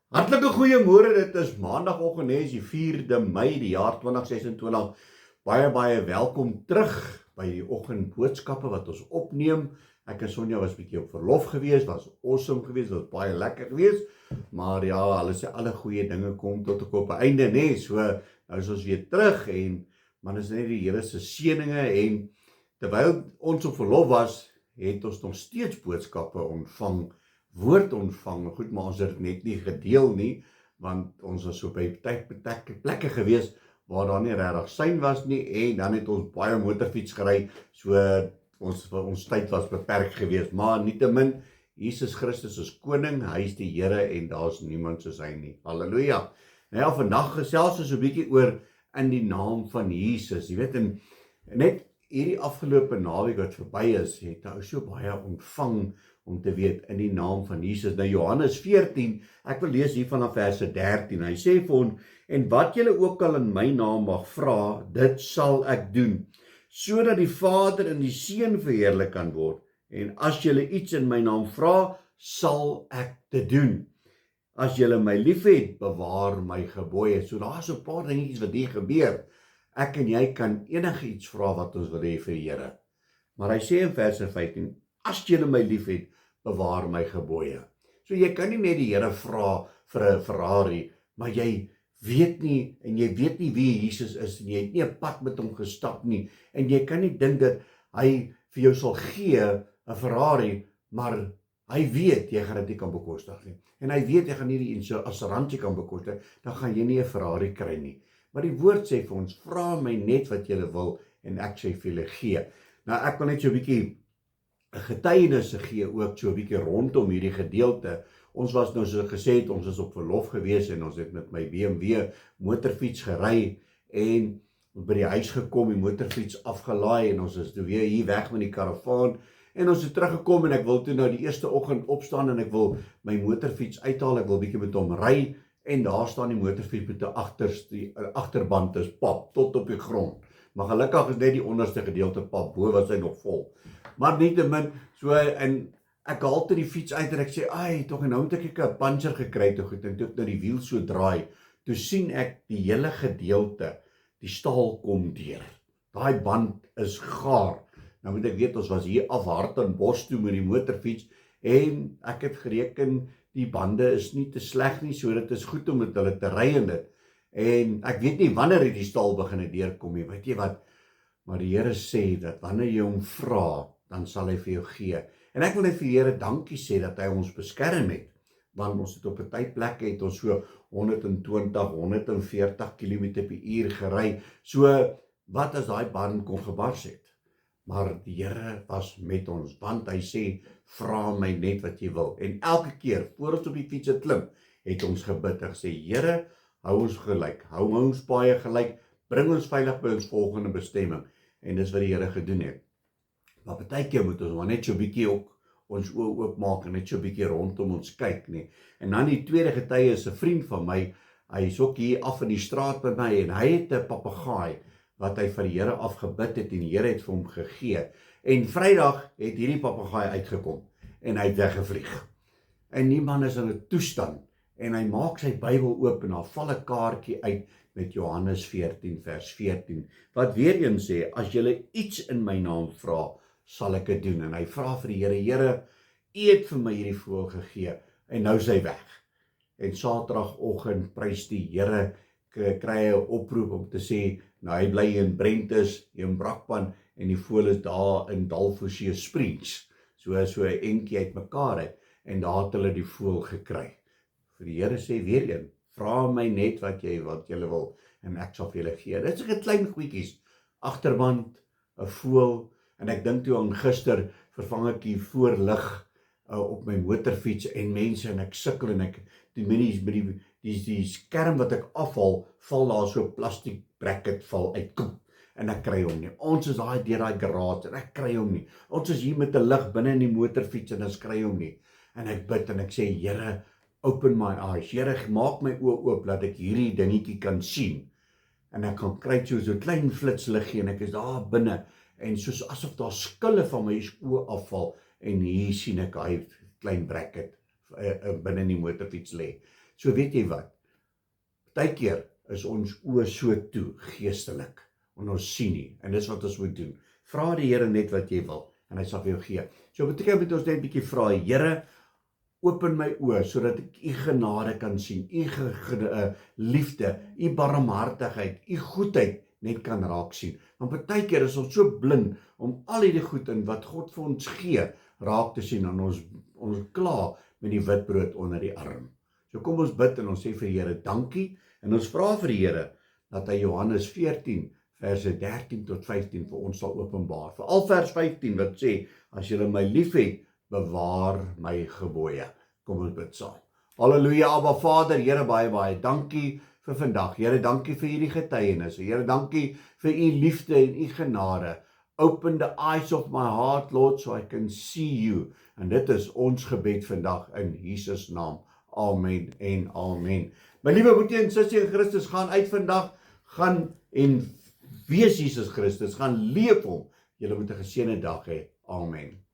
Hartlike goeiemôre, dit is maandagooggend, is die 4de Mei die jaar 2026. Baie welkom terug by die oggendboodskappe wat ons opneem. Ek en Sonja was bietjie op verlof gewees, was awesome gewees, was baie lekker gewees. Maar ja, hulle sê alle goeie dinge kom tot 'n einde, nê? So nou is ons weer terug en man is net die Here se seëninge en terwyl ons op verlof was, het ons nog steeds boodskappe ontvang. Woord ontvang, goed, maar ons het net nie gedeel nie, want ons was so by plekke gewees waar daar nie regtig sein was nie, en dan het ons baie motorfiets gery, so ons tyd was beperk gewees, maar nietemin, Jesus Christus is koning, hy is die Here en daar's niemand soos hy nie. Halleluja. Nou ja, vandag gesels ons 'n bietjie oor in die naam van Jesus. Jy weet, en net hierdie afgelope naweek wat verby is, het hy so baie ontvang om te weet in die naam van Jesus. Nou Johannes 14, ek wil lees hier vanaf verse 13. Hy sê vir ons, en wat julle ook al in my naam mag vra, dit sal ek doen, sodat die Vader en die Seun verheerlik kan word. En as julle iets in my naam vra, sal ek dit doen. As julle my liefhet, bewaar my gebooie. So daar is 'n paar dingetjies wat hier gebeur. Ek en jy kan enige iets vra wat ons wil hê vir die Here. Maar hy sê in verse 15, as julle my liefhet, bewaar my gebooie. So jy kan nie net die Here vra vir 'n Ferrari, maar jy weet nie, en jy weet nie wie Jesus is, en jy het nie 'n pad met hom gestap nie, en jy kan nie dink dat hy vir jou sal gee 'n Ferrari, maar hy weet jy gaan dit nie kan bekostig nie. En hy weet jy gaan nie die assuransie kan bekostig, dan gaan jy nie 'n Ferrari kry nie. Maar die woord sê vir ons, vra my net wat jy wil, en ek sê vir julle gee. Nou ek wil net so 'n bietjie 'n getuienis gee ook so 'n bietjie rondom hierdie gedeelte. Ons was nou so gesê het, ons is op verlof gewees en ons het met my BMW motorfiets gery en by die huis gekom, die motorfiets afgelaai en ons is toe weer hier weg met die karavaan en ons het teruggekom en ek wil toe nou die eerste oggend opstaan en ek wil my motorfiets uithaal, ek wil bietjie met hom ry en daar staan die motorfiets met die agterband is pap tot op die grond. Maar gelukkig is net die onderste gedeelte pap, bo was hy nog vol. Maar nietemin, so, en ek haal toe die fiets uit en ek sê, ai, tog, en nou het ek 'n puncher gekry toe goed, en toe ek nou die wiel so draai, toe sien ek die hele gedeelte, die staal kom deur. Daai band is gaar. Nou moet ek weet, ons was hier af Hartenbos toe met die motorfiets, en ek het gereken, die bande is nie te sleg nie, so dit is goed om met hulle te ry in dit. En ek weet nie wanneer het die staal begin deurkom nie, weet jy wat? Maar die Here sê dat wanneer jy hom vra, dan sal hy vir jou gee. En ek wil net vir die Here dankie sê dat hy ons beskerm het, want ons het op 'n tydplek het ons so 120, 140 km/h gery. So wat as daai band kon gebars het? Maar die Here was met ons, want hy sê, vra my net wat jy wil. En elke keer, voor ons op die fiets het klim, het ons gebid en gesê, Here, hou ons gelyk, hou ons baie gelyk, bring ons veilig by ons volgende bestemming. En dis wat die Here gedoen het. Maar partykeer moet ons maar net so 'n bietjie ook ons oë oopmaak en net so 'n bietjie rondom ons kyk nie. En dan die tweede getuie is 'n vriend van my, hy is ook hier af in die straat by my en hy het 'n papegaai wat hy vir die Here afgebid het en die Here het vir hom gegee. En Vrydag het hierdie papegaai uitgekom en hy het weggevlieg. En die man is in 'n toestand en hy maak sy Bybel oop en daar val 'n kaartjie uit met Johannes 14 vers 14, wat weer eens sê, as julle iets in my naam vra, sal ek dit doen. En hy vra vir die Here, Here, U het vir my hierdie voël gegee, en nou is hy weg. En Saterdagoggend, prys die Here, kry hy 'n oproep om te sê, nou hy bly in Brentus, in Brakpan, en die voël is daar in Dalfossie Springs, so 'n entjie uit mekaar uit, en daar het hulle die voël gekry. Vir die Here sê weer een, vra my net wat julle wil, en ek sal vir julle gee. Dit is 'n klein goedjies, agterband, 'n voël, en ek dink toe aan gister, vervang ek die voorlig op my motorfiets, en mense, en ek sukkel, en ek, die skerm wat ek afhaal, val daar so 'n plastiek bracket, val uit, en ek kry hom nie. Ons is deur daai garage, en ek kry hom nie. Ons is hier met 'n lig binne in die motorfiets, en ons kry hom nie. En ek bid, en ek sê, Here, open my eyes, Here, maak my oë oop, dat ek hierdie dingetjie kan sien, en ek kan kry so klein flitsliggie, en ek is daar binne, en soos asof daar skille van my oë afval, en hier sien ek hy klein bracket binne in die motorfiets lê. So weet jy wat, partykeer is ons oë so toe, geestelik, en ons sien nie, en dis wat ons moet doen. Vra die Here net wat jy wil, en hy sal vir jou gee. So beteken moet ons net 'n bietjie vra, Here, open my oë, sodat ek u genade kan sien, u liefde, u barmhartigheid, u goedheid net kan raak sien. Want partykeer is ons so blind om al hierdie goed in wat God vir ons gee, raak te sien, en ons klaar met die witbrood onder die arm. So kom ons bid en ons sê vir die Here dankie, en ons vra vir die Here dat hy Johannes 14 verse 13 tot 15 vir ons sal openbaar. Veral vers 15 wat sê, as julle my liefhet, bewaar my gebooie. Kom ons bid saam. Halleluja, Abba Vader, Here baie dankie vir vandag. Here, dankie vir hierdie getuienisse. Here, dankie vir u liefde en u genade. Open the eyes of my heart, Lord, so I can see you. En dit is ons gebed vandag in Jesus naam. Amen en amen. My liewe broertjie en sussie in Christus, gaan uit vandag, gaan en wees Jesus Christus, gaan leef hom. Julle moet 'n geseënde dag hê. Amen.